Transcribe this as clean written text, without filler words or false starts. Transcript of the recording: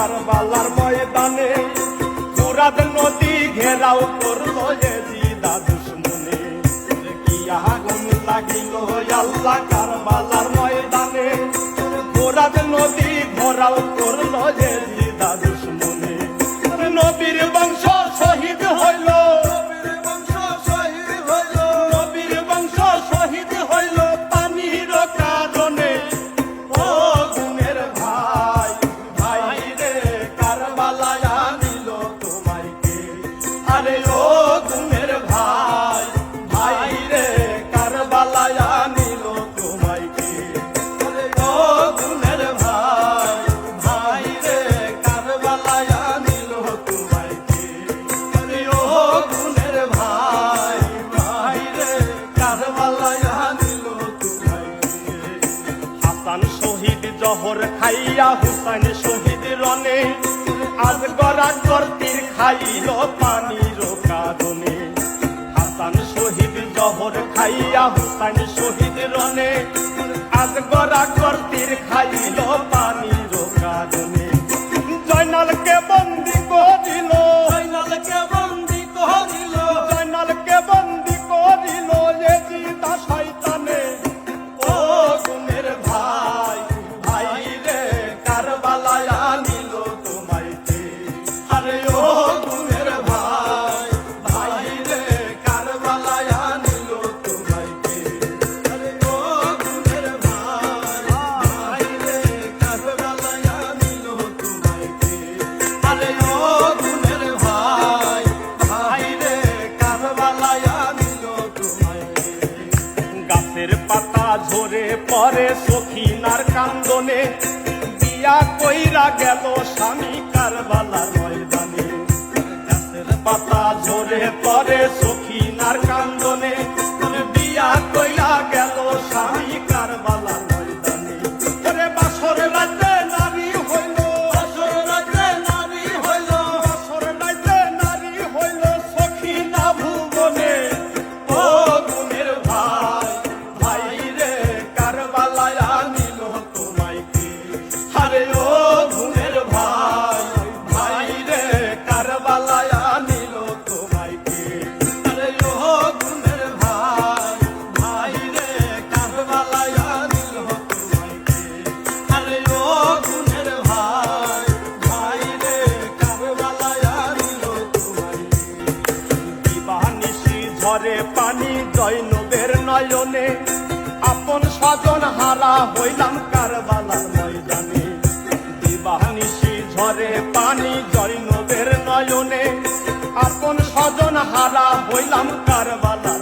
কারবালার ময়দানে ফুরাত নদী ঘেরাও করলো এজিদা দুশমনে কি আগুন লাগিল আল্লাহ কারবালার ময়দানে ফুরাত নদী ঘেরাও করলো এজিদা দুশমনে নবীর বংশ শহীদ হইল নবীর বংশ শহীদ হইল পানির কারণে ও গুণের ভাই ভাই রে কারবালায় আনিল তোমায় কে আরে ও গুণের ভাই ভাই রে কারবালায় আনিল তোমায় কে আরে ও গুণের ভাই ভাই রে কারবালায় আনিল তোমায় কে আরে ও গুণের ভাই ভাই রে কারবালায় আনিল তোমায় কে হাসান শহীদ জহর খাইয়া হুসাইন শহীদ রনে আজ গড়া গর্তির খাইল পানির কারণে হাসান শহীদ জহর খাইয়া হুসাইন শহীদ রনে আজ গড়া গর্তির খাইল পানির কারণে জয়নালকে বন্দি করিল জয়নালকে বন্দি করিল জয়নালকে বন্দি করিল এজিদা শয়তানে ও গুণের ভাই ভাই রে কারবালায় আনিল তোমায় কে আরে ও গুণের ভাই ভাই রে কারবালায় আনিল তোমায় কে আরে ও গুণের ভাই ভাই রে কারবালায় আনিল তোমায় কে আরে ও গুণের ভাই ভাই রে কারবালায় আনিল তোমায় কে গাছের পাতা ঝরে পরে সখিনার কান্দনে বিয়া কইরা গেল স্বামী কারবালার ময়দানে গাছের পাতা ঝরে পরে সখিনার কান্দনে বিয়া কইরা গেল স্বামী কারবালার ময়দানে ওরে বাসর রাতে নারী হইল বাসর রাতে নারী হইল বাসর রাতে নারী হইল সখিনা ভুবনে ও গুণের ভাই ভাই রে কারবালায় আনিল তোমায় কে আরে ও গুণের ভাই ভাই রে কারবালায় আনিল তোমায় কে আরে ও গুণের ভাই ভাই রে কারবালায় আনিল তোমায় কে আরে ও গুণের ভাই ভাই রে কারবালায় আনিল তোমায় দিবানিশি ঝরে পানি জয়নবের নয়নে আপন স্বজন হারা হইলাম কারবালার ময়দানে দিবানিশি ঝরে পানি জয়নবের নয়নে আপন স্বজন হারা হইলাম কারবালার